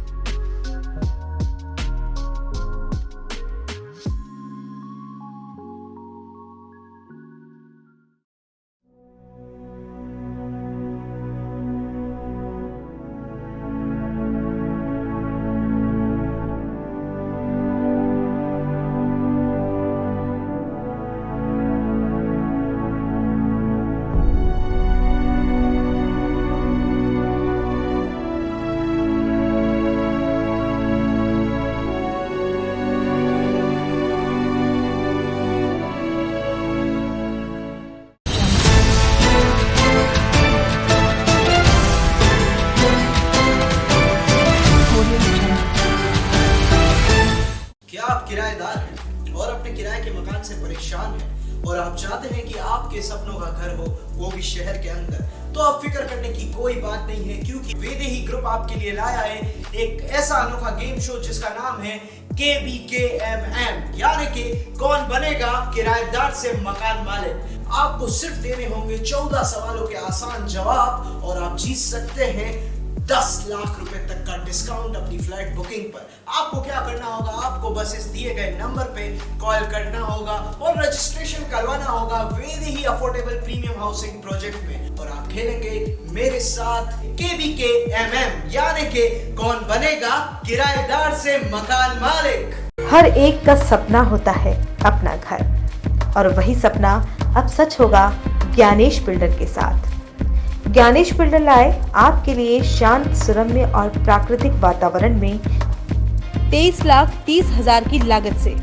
O: किराए के मकान से परेशान हैं और आप चाहते हैं कि आपके सपनों का घर हो, वो भी शहर के अंदर, तो अब फिक्र करने की कोई बात नहीं है, क्योंकि वेदेही ग्रुप आपके लिए लाया है एक ऐसा अनोखा गेम शो जिसका नाम है KBKMM, यानी कि कौन बनेगा किराएदार से मकान मालिक। आपको सिर्फ देने होंगे 14 सवालों के आसान जवाब और आप जीत सकते हैं 10 लाख रुपए तक का डिस्काउंट अपनी फ्लाइट बुकिंग पर। आपको क्या करना होगा, आपको बस इस दिए गए नंबर पे कॉल करना होगा और रजिस्ट्रेशन करवाना होगा Vaidehi affordable premium housing project में, और आप खेलेंगे मेरे साथ KBKMM, यानी कि कौन बनेगा किराएदार से मकान मालिक।
M: हर एक का सपना होता है अपना घर, और वही सपना अब सच होगा ज्ञानेश बिल्डर के साथ। ज्ञानेश बिल्डर लाए आपके लिए शांत, सुरम्य और प्राकृतिक वातावरण में 23,30,000 की लागत से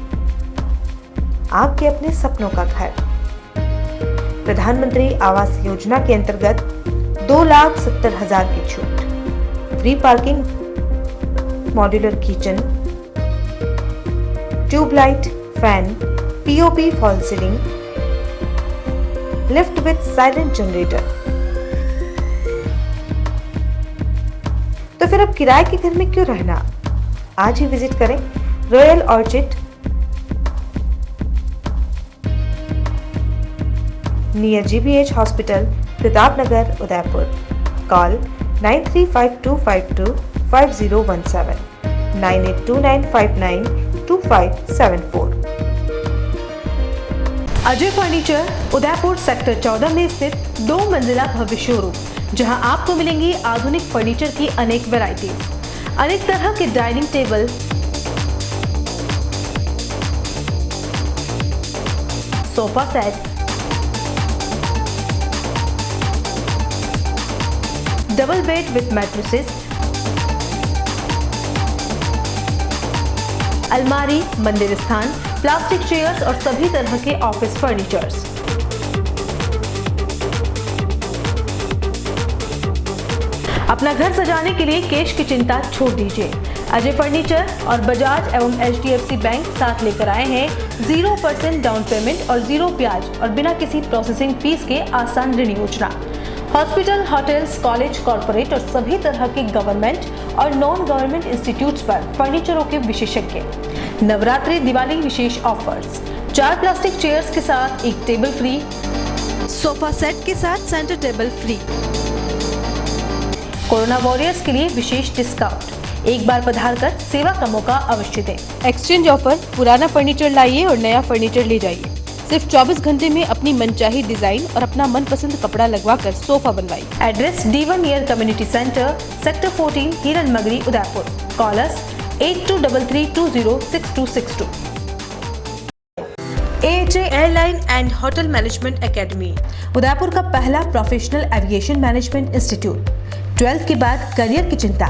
M: आपके अपने सपनों का घर। प्रधानमंत्री आवास योजना के अंतर्गत 2,70,000 की छूट, free parking, modular kitchen, tubelight, fan, POP fall ceiling, lift with silent generator. तो फिर अब किराए के घर में क्यों रहना? आज ही विजिट करें royal orchid near GBH hospital, Pratapnagar, Udaipur. Call 935252 5017, 982959 2574। Ajay furniture Udaipur sector 14 में स्थित 2 मंजिला भव्य शोरूम, जहां आपको मिलेंगी आधुनिक फर्नीचर की अनेक वैरायटीज, अनेक तरह के dining table, sofa set, double bed with mattresses, अलमारी, मंदिर स्थान, प्लास्टिक चेयर्स और सभी तरह के ऑफिस फर्नीचर्स। अपना घर सजाने के लिए कैश की चिंता छोड़ दीजिए। अजय फर्नीचर और बजाज एवं HDFC बैंक साथ लेकर आए हैं 0% डाउन पेमेंट और 0 ब्याज और बिना किसी प्रोसेसिंग फीस के आसान ऋण योजना। हॉस्पिटल, होटल्स, कॉलेज, कॉर्पोरेट और सभी तरह के गवर्नमेंट और नॉन गवर्नमेंट इंस्टीट्यूट्स पर फर्नीचरों के विशेषज्ञ। नवरात्रि, दिवाली विशेष ऑफर्स, 4 प्लास्टिक चेयर्स के साथ 1 टेबल फ्री, सोफा सेट के साथ centre table free. Corona warriors के लिए विशेष डिस्काउंट। एक बार पधार कर सेवा का मौका अवश्य दें। एक्सचेंज ऑफर, पुराना फर्नीचर लाइए और नया फर्नीचर ले जाइए। सिर्फ 24 घंटे में अपनी मनचाही डिजाइन और अपना मनपसंद कपड़ा लगवाकर सोफा बनवाइए। Address D1 near community centre, sector 14, Hiran Magri, Udaipur. Callers 8233206262। AHA airline and hotel management academy, Udaipur का पहला professional aviation management institute. 12th के बाद करियर की चिंता,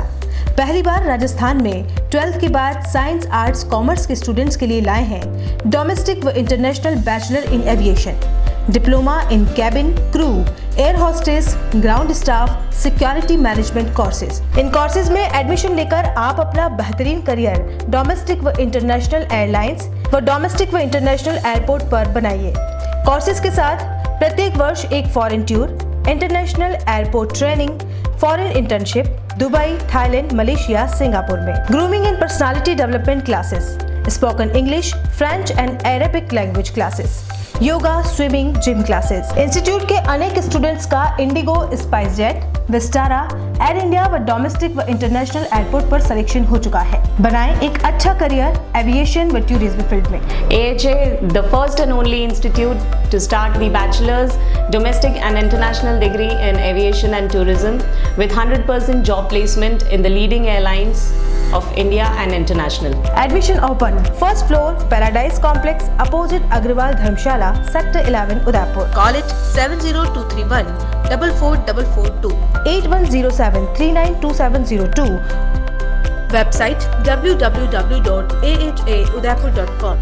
M: पहली बार राजस्थान में 12th के बाद साइंस, आर्ट्स, कॉमर्स के स्टूडेंट्स के लिए लाए हैं डोमेस्टिक व international bachelor in aviation, diploma in cabin crew, air hostess, ground staff, security management courses. इन कोर्सेज में एडमिशन लेकर आप अपना बेहतरीन करियर डोमेस्टिक व इंटरनेशनल एयरलाइंस व डोमेस्टिक व इंटरनेशनल एयरपोर्ट पर बनाइए। कोर्सेज के साथ प्रत्येक वर्ष एक foreign tour, international airport training, foreign internship Dubai, Thailand, Malaysia, Singapore में। Grooming and personality development classes, spoken English, French and Arabic language classes, yoga, swimming, gym classes. Institute के अनेक स्टूडेंट्स का IndiGo, SpiceJet, Vistara, Air India व domestic व international airport पर selection हो चुका है। बनाएं एक अच्छा करियर एविएशन व टूरिज्म फील्ड में।
P: AHA, the first and only institute to start the bachelor's, domestic and international degree in aviation and tourism with 100% job placement in the leading airlines of India and international.
M: Admission open. First floor, Paradise Complex, opposite Agrawal Dharmshala, Sector 11, Udaipur. Call it 70231 44442 8107 392702. Website www.ahaudaipur.com.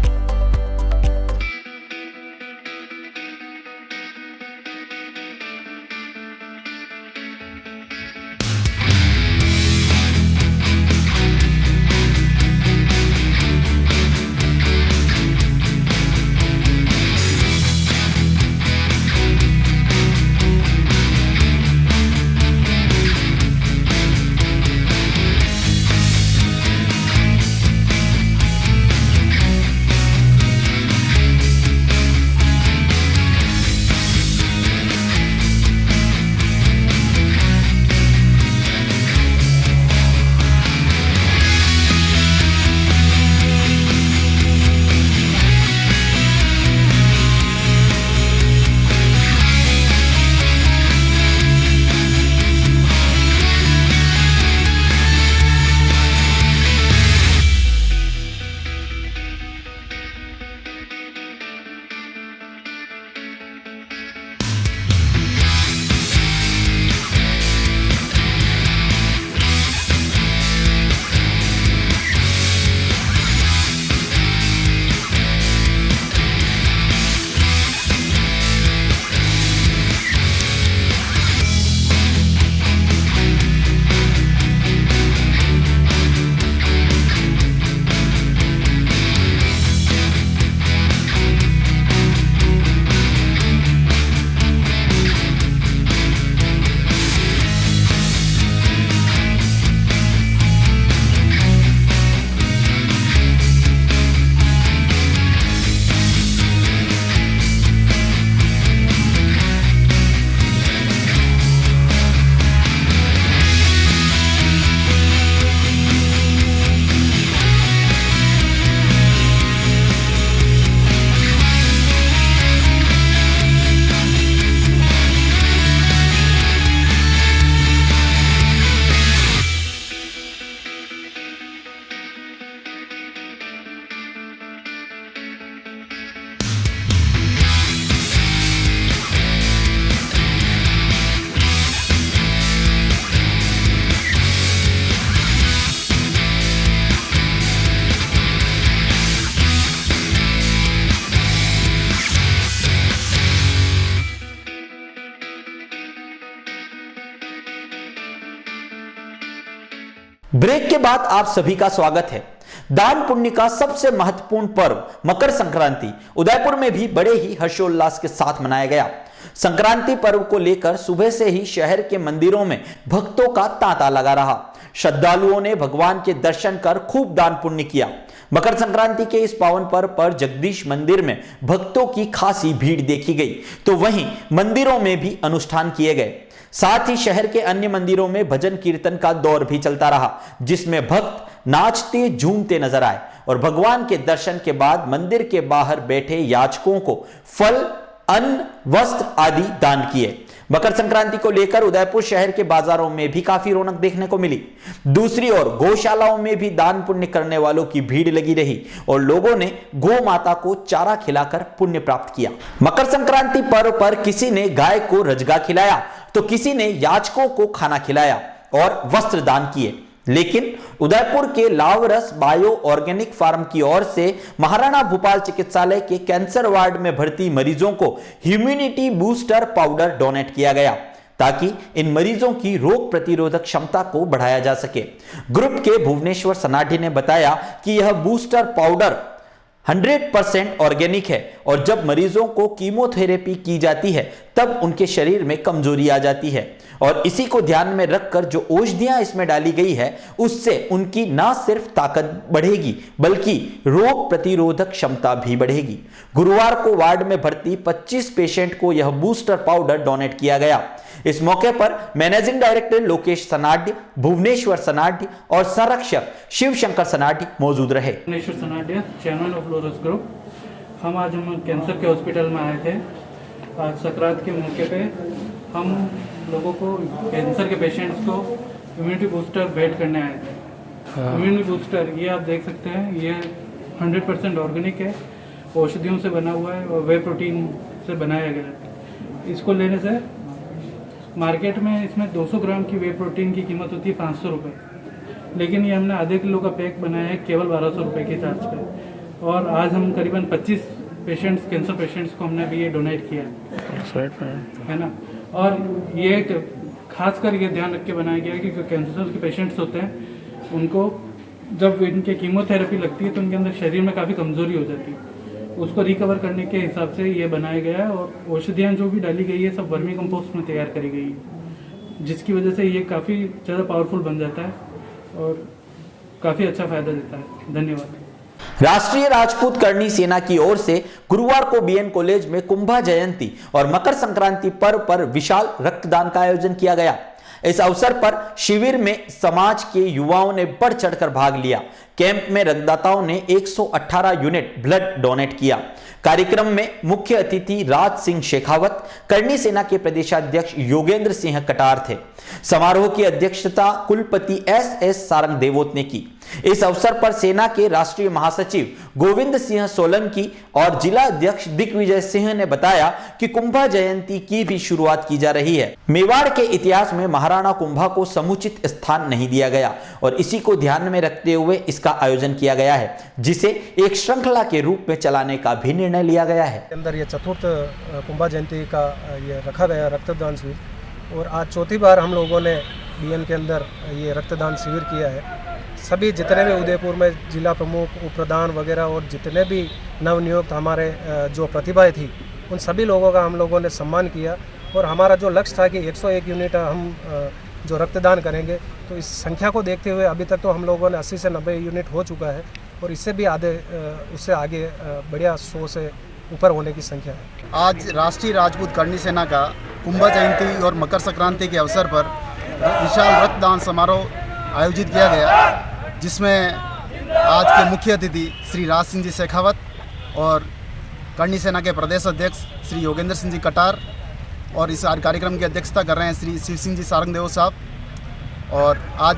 B: Break के बाद आप सभी का स्वागत है। दान पुण्य का सबसे महत्वपूर्ण पर्व मकर संक्रांति उदयपुर में भी बड़े ही हर्षोल्लास के साथ मनाया गया। संक्रांति पर्व को लेकर सुबह से ही शहर के मंदिरों में भक्तों का तांता लगा रहा। श्रद्धालुओं ने भगवान के दर्शन कर खूब दान पुण्य किया। मकर संक्रांति के इस पावन पर्व पर जगदीश मंदिर में भक्तों की खासी भीड़ देखी गई, तो वहीं मंदिरों में भी अनुष्ठान किए गए। साथ ही शहर के अन्य मंदिरों में भजन कीर्तन का दौर भी चलता रहा, जिसमें भक्त नाचते झूमते नजर आए और भगवान के दर्शन के बाद मंदिर के बाहर बैठे याचकों को फल, अन्न, वस्त्र आदि दान किए। मकर संक्रांति को लेकर उदयपुर शहर के बाजारों में भी काफी रौनक देखने को मिली। दूसरी ओर गौशालाओं में भी दान पुण्य करने वालों की भीड़ लगी रही और लोगों ने गौ माता को चारा खिलाकर पुण्य प्राप्त किया। मकर संक्रांति पर्व पर किसी ने गाय को रजगा खिलाया तो किसी ने याचकों को खाना खिलाया और वस्त्र दान किए। लेकिन उदयपुर के लावरस बायो ऑर्गेनिक फार्म की ओर से महाराणा भूपाल चिकित्सालय के कैंसर वार्ड में भर्ती मरीजों को ह्यूमिनिटी बूस्टर पाउडर डोनेट किया गया, ताकि इन मरीजों की रोग प्रतिरोधक क्षमता को बढ़ाया जा सके। ग्रुप के भुवनेश्वर सनाढी ने बताया कि यह बूस्टर पाउडर 100% ऑर्गेनिक है और जब मरीजों को कीमोथेरेपी की जाती है तब उनके शरीर में कमजोरी आ जाती है और इसी को ध्यान में रखकर जो औषधियां इसमें डाली गई है उससे उनकी ना सिर्फ ताकत बढ़ेगी बल्कि रोग प्रतिरोधक क्षमता भी बढ़ेगी। गुरुवार को वार्ड में भर्ती 25 पेशेंट को यह बूस्टर पाउडर डोनेट किया गया। इस मौके पर मैनेजिंग डायरेक्टर लोकेश सनाढ्य, भुवनेश्वर सनाढ्य और संरक्षक शिव शंकर सनाढ्य मौजूद रहे।
Q: Bhuvneshwar Sanadhya, chairman of Loras group. आज हम कैंसर के हॉस्पिटल में आए थे। आज संक्रांत के मौके पे हम लोगों को कैंसर के पेशेंट्स को इम्यूनिटी बूस्टर भेंट करने आए थे। इम्यूनिटी बूस्टर ये आप देख सकते हैं, ये 100% ऑर्गेनिक है, औषधियों से बना हुआ है और वे प्रोटीन से बनाया गया है। इसको लेने से मार्केट में इसमें 200 ग्राम की वे प्रोटीन की कीमत होती है 500 रुपये, लेकिन ये हमने आधे किलो का पैक बनाया है केवल 1200 रुपये के चार्ज पे। और आज हम करीबन 25 पेशेंट्स, कैंसर पेशेंट्स को हमने भी ये डोनेट किया है ना। और ये खासकर ये ध्यान रख के बनाया गया है कि जो कैंसर के पेशेंट्स होते हैं उनको जब इनके कीमोथेरेपी लगती है तो उनके अंदर शरीर में काफ़ी कमज़ोरी हो जाती है, उसको रिकवर करने के हिसाब से ये बनाया गया है। और औषधियाँ जो भी डाली गई है सब वर्मी कंपोस्ट में तैयार करी गई है, जिसकी वजह से ये काफ़ी ज़्यादा पावरफुल बन जाता है और काफ़ी अच्छा फायदा देता है। धन्यवाद।
B: राष्ट्रीय राजपूत करणी सेना की ओर से गुरुवार को बीएन कॉलेज में कुंभा जयंती और मकर संक्रांति पर्व पर विशाल रक्तदान का आयोजन किया गया। इस अवसर पर शिविर में समाज के युवाओं ने बढ़ चढ़कर भाग लिया। कैंप में रक्तदाताओं ने 118 यूनिट ब्लड डोनेट किया। कार्यक्रम में मुख्य अतिथि राज सिंह शेखावत, करणी सेना के प्रदेशाध्यक्ष योगेंद्र सिंह कटार थे। समारोह की अध्यक्षता कुलपति एस सारंग देवोत ने की। इस अवसर पर सेना के राष्ट्रीय महासचिव गोविंद सिंह सोलंकी और जिला अध्यक्ष दिग्विजय सिंह ने बताया कि कुंभा जयंती की भी शुरुआत की जा रही है। मेवाड़ के इतिहास में महाराणा कुंभा को समुचित स्थान नहीं दिया गया और इसी को ध्यान में रखते हुए इसका आयोजन किया गया है, जिसे एक श्रृंखला के रूप में चलाने का भी निर्णय लिया गया है।
R: अंदर ये चतुर्थ कुंभा जयंती का ये रखा गया रक्तदान शिविर और आज चौथी बार हम लोगों ने बीएन के अंदर ये रक्तदान शिविर किया है। सभी जितने भी उदयपुर में जिला प्रमुख, उप प्रधान वगैरह और जितने भी नवनियुक्त हमारे जो प्रतिभाएं थी उन सभी लोगों का हम लोगों ने सम्मान किया और हमारा जो लक्ष्य था कि 101 यूनिट हम जो रक्तदान करेंगे, तो इस संख्या को देखते हुए अभी तक तो हम लोगों ने 80 से 90 यूनिट हो चुका है और इससे भी उससे आगे बढ़िया 100 से ऊपर होने की संख्या है।
S: आज राष्ट्रीय राजपूत करणी सेना का कुंभा जयंती और मकर संक्रांति के अवसर पर विशाल रक्तदान समारोह आयोजित किया गया, जिसमें आज के मुख्य अतिथि श्री राज सिंह जी शेखावत और करणी सेना के प्रदेश अध्यक्ष श्री योगेंद्र सिंह जी कटार और इस कार्यक्रम की अध्यक्षता कर रहे हैं श्री शिव सिंह जी सारंग देव साहब। और आज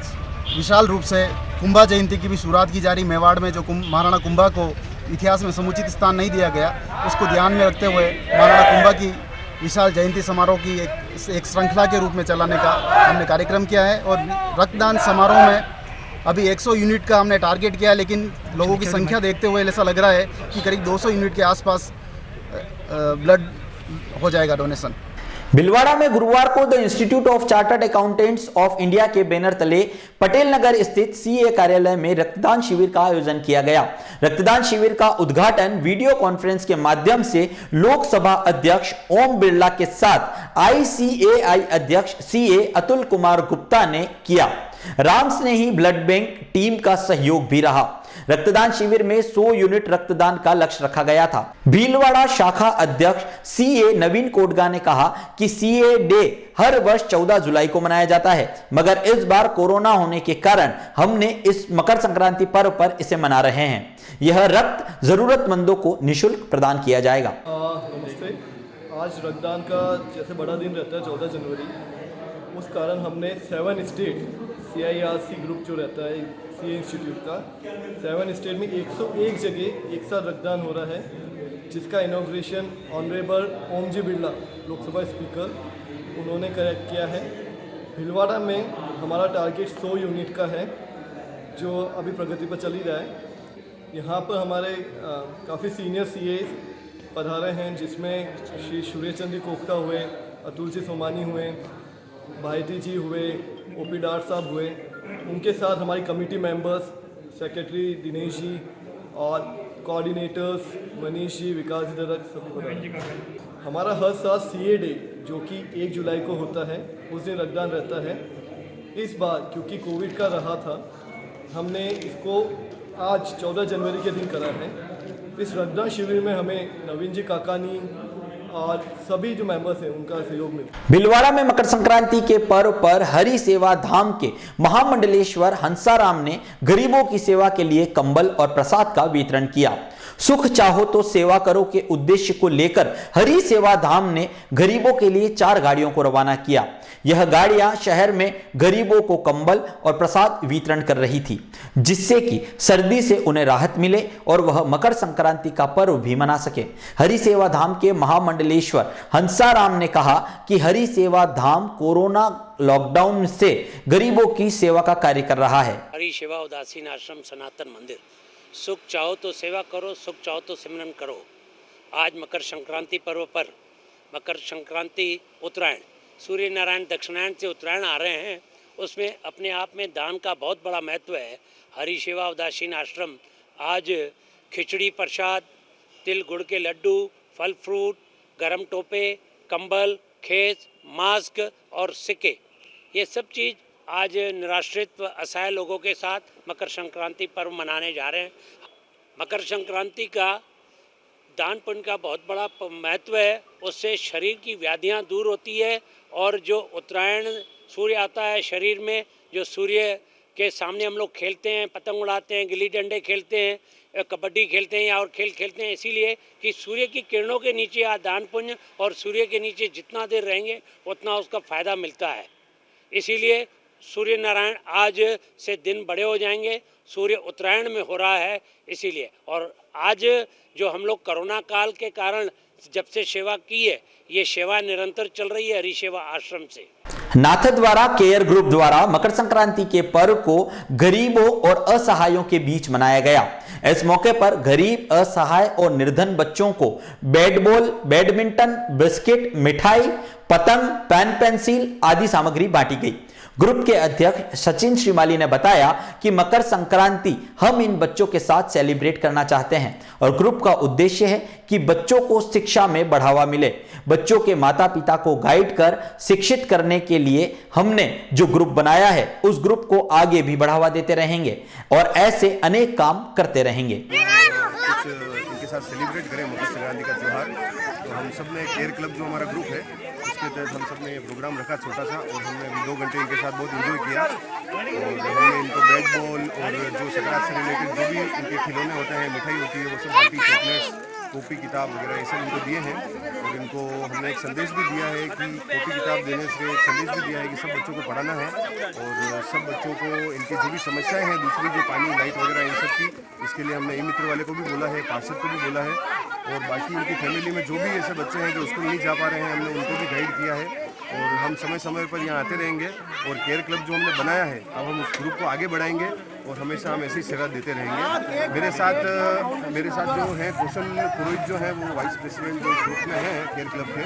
S: विशाल रूप से कुंभा जयंती की भी शुरुआत की जा रही। मेवाड़ में जो महाराणा कुंभा को इतिहास में समुचित स्थान नहीं दिया गया, उसको ध्यान में रखते हुए महाराणा कुंभा की विशाल जयंती समारोह की एक श्रृंखला के रूप में चलाने का हमने कार्यक्रम किया है। और रक्तदान समारोह में अभी 100 यूनिट का हमने टारगेट किया है, लेकिन लोगों की संख्या देखते हुए ऐसा लग रहा है कि करीब 200 यूनिट के आसपास ब्लड हो जाएगा डोनेशन।
B: भीलवाड़ा में गुरुवार को the institute of chartered accountants of India के बैनर तले पटेल नगर स्थित सीए कार्यालय में रक्तदान शिविर का आयोजन किया गया। रक्तदान शिविर का उद्घाटन वीडियो कॉन्फ्रेंस के माध्यम से लोकसभा अध्यक्ष ओम बिरला के साथ ICAI अध्यक्ष CA अतुल कुमार गुप्ता ने किया। राम स्नेही ब्लड बैंक टीम का सहयोग भी रहा। रक्तदान शिविर में 100 यूनिट रक्तदान का लक्ष्य रखा गया था। भीलवाड़ा शाखा अध्यक्ष CA नवीन कोटगा ने कहा कि CA डे हर वर्ष 14 जुलाई को मनाया जाता है, मगर इस बार कोरोना होने के कारण हमने इस मकर संक्रांति पर्व पर इसे मना रहे हैं। यह रक्त जरूरतमंदों को निःशुल्क प्रदान किया जाएगा।
T: नमस्ते। आज रक्तदान का जैसे बड़ा दिन रहता है 14 जनवरी, उस कारण हमने 7 स्टेट CIRC ग्रुप जो रहता है CA इंस्टीट्यूट का 7 स्टेट में 101 जगह एक साथ रक्तदान हो रहा है, जिसका इनॉग्रेशन ऑनरेबल ओम जी बिरला लोकसभा स्पीकर उन्होंने किया है। भीलवाड़ा में हमारा टारगेट 100 यूनिट का है, जो अभी प्रगति पर चल ही रहा है। यहाँ पर हमारे काफ़ी सीनियर CA पधारे हैं, जिसमें श्री सूर्य चंद्र कोफ्ता हुए, अतुल जी सोमानी हुए, भाईटी जी हुए, OP डार साहब हुए। उनके साथ हमारी committee members, secretary Dinesh ji और कोऑर्डिनेटर्स मनीष जी, विकास जी दरक सभी बता। हमारा हर साल CA डे जो कि 1 जुलाई को होता है, उस दिन रक्तदान रहता है। इस बार क्योंकि कोविड का रहा था, हमने इसको आज 14 जनवरी के दिन करा है। इस रक्तदान शिविर में हमें नवीन जी काकानी और सभी जो मेंबर्स हैं उनका सहयोग मिला।
B: भीलवाड़ा में मकर संक्रांति के पर्व पर हरि सेवा धाम के महामंडलेश्वर हंसाराम ने गरीबों की सेवा के लिए कंबल और प्रसाद का वितरण किया। सुख चाहो तो सेवा करो के उद्देश्य को लेकर हरि सेवा धाम ने गरीबों के लिए 4 गाड़ियों को रवाना किया। यह गाड़ियां शहर में गरीबों को कंबल और प्रसाद वितरण कर रही थी, जिससे कि सर्दी से उन्हें राहत मिले और वह मकर संक्रांति का पर्व भी मना सके। हरि सेवा धाम के महामंडलेश्वर हंसाराम ने कहा कि हरि सेवा धाम कोरोना लॉकडाउन से गरीबों की सेवा का कार्य कर रहा है।
U: हरि सेवा उदासीन आश्रम सनातन मंदिर, सुख चाहो तो सेवा करो, सुख चाहो तो सिमरन करो। आज मकर संक्रांति पर्व पर, मकर संक्रांति उत्तरायण, सूर्य नारायण दक्षिणायन से उत्तरायण आ रहे हैं, उसमें अपने आप में दान का बहुत बड़ा महत्व है। हरि सेवा उदासीन आश्रम आज खिचड़ी प्रसाद, तिल गुड़ के लड्डू, फल फ्रूट, गरम टोपे, कंबल, खेस, मास्क और सिक्के, ये सब चीज़ आज निराश्रित असहाय लोगों के साथ मकर संक्रांति पर्व मनाने जा रहे हैं। मकर संक्रांति का दान पुण्य का बहुत बड़ा महत्व है। उससे शरीर की व्याधियां दूर होती है और जो उत्तरायण सूर्य आता है शरीर में, जो सूर्य के सामने हम लोग खेलते हैं, पतंग उड़ाते हैं, गिल्ली डंडे खेलते हैं, कबड्डी खेलते हैं या और खेल खेलते हैं, इसीलिए कि सूर्य की किरणों के नीचे आज दान पुण्य और सूर्य के नीचे जितना देर रहेंगे उतना उसका फ़ायदा मिलता है। इसीलिए सूर्य नारायण आज से दिन बड़े हो जाएंगे, सूर्य उत्तरायण में हो रहा है इसीलिए। और आज जो हम लोग कोरोना काल के कारण जब से सेवा की है, ये सेवा निरंतर चल रही है हरि सेवा आश्रम से।
B: नाथद्वारा केयर ग्रुप द्वारा मकर संक्रांति के पर्व को गरीबों और असहायों के बीच मनाया गया। इस मौके पर गरीब, असहाय और निर्धन बच्चों को बैट बॉल, बैडमिंटन, बिस्किट, मिठाई, पतंग, पेन पेंसिल आदि सामग्री बांटी गई। ग्रुप के अध्यक्ष सचिन श्रीमाली ने बताया कि मकर संक्रांति हम इन बच्चों के साथ सेलिब्रेट करना चाहते हैं और ग्रुप का उद्देश्य है कि बच्चों को शिक्षा में बढ़ावा मिले। बच्चों के माता पिता को गाइड कर शिक्षित करने के लिए हमने जो ग्रुप बनाया है, उस ग्रुप को आगे भी बढ़ावा देते रहेंगे और ऐसे अनेक काम करते रहेंगे।
V: इनके साथ सेलिब्रेट करें मकर संक्रांति का त्यौहार, तो हम सब ने केयर क्लब जो हमारा ग्रुप है उसके तहत हम सब ने प्रोग्राम रखा छोटा सा, और हमने अभी 2 घंटे इनके साथ बहुत एंजॉय किया। और हमने इनको बैट बॉल और जो संक्रांति से रिलेटेड जो भी इनके खिलौने होते हैं, मिठाई होती है, वो सब बाटी, चॉकलेट्स, कॉपी किताब वगैरह ये सब इनको दिए हैं। और इनको हमने एक संदेश भी दिया है कि कॉपी किताब देने से एक संदेश भी दिया है कि सब बच्चों को पढ़ाना है और सब बच्चों को इनकी जो भी समस्याएं हैं दूसरी जो पानी, लाइट वगैरह इन सब की, इसके लिए हमने ई-मित्र वाले को भी बोला है, पार्षद को भी बोला है। और बाकी उनकी फैमिली में जो भी ऐसे बच्चे हैं जो स्कूल नहीं जा पा रहे हैं, हमने उनको भी गाइड किया है। और हम समय समय पर यहाँ आते रहेंगे और केयर क्लब जो हमने बनाया है, अब हम उस ग्रुप को आगे बढ़ाएंगे और हमेशा हम ऐसी सेवा देते रहेंगे। मेरे साथ जो है कौशल पुरोहित जो है वो वाइस प्रेसिडेंट जो ग्रुप में हैं केयर क्लब के,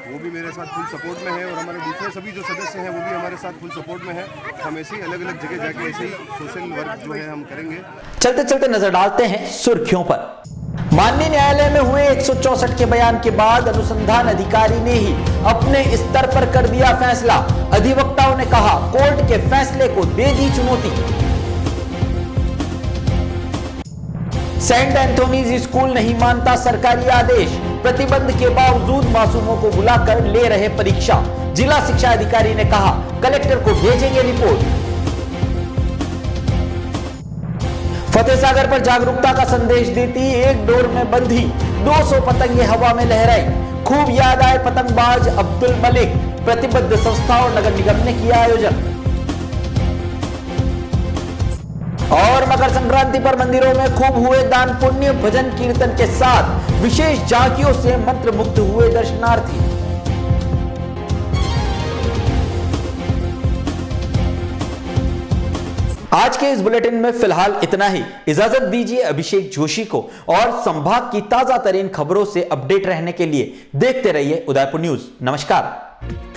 V: वो भी मेरे साथ फुल सपोर्ट में है और हमारे दूसरे सभी जो सदस्य हैं वो भी हमारे साथ फुल सपोर्ट में है। हम ऐसे ही अलग अलग जगह जाके ऐसे ही सोशल वर्क जो है हम करेंगे।
B: चलते चलते नजर डालते हैं सुर्खियों पर। माननीय न्यायालय में हुए 164 के बयान के बाद अनुसंधान अधिकारी ने ही अपने स्तर पर कर दिया फैसला। अधिवक्ताओं ने कहा कोर्ट के फैसले को दे दी चुनौती। सेंट एंथोनीज स्कूल नहीं मानता सरकारी आदेश, प्रतिबंध के बावजूद मासूमों को बुलाकर ले रहे परीक्षा। जिला शिक्षा अधिकारी ने कहा कलेक्टर को भेजेंगे रिपोर्ट। फतेह सागर पर जागरूकता का संदेश देती एक डोर में बंधी 200 पतंगे हवा में लहराई। खूब याद आए पतंगबाज अब्दुल मलिक। प्रतिबद्ध संस्था और नगर निगम ने किया आयोजन। और मकर संक्रांति पर मंदिरों में खूब हुए दान पुण्य, भजन कीर्तन के साथ विशेष झांकियों से मंत्र मुग्ध हुए दर्शनार्थी। आज के इस बुलेटिन में फिलहाल इतना ही। इजाजत दीजिए अभिषेक जोशी को और संभाग की ताजा तरीन खबरों से अपडेट रहने के लिए देखते रहिए उदयपुर न्यूज। नमस्कार।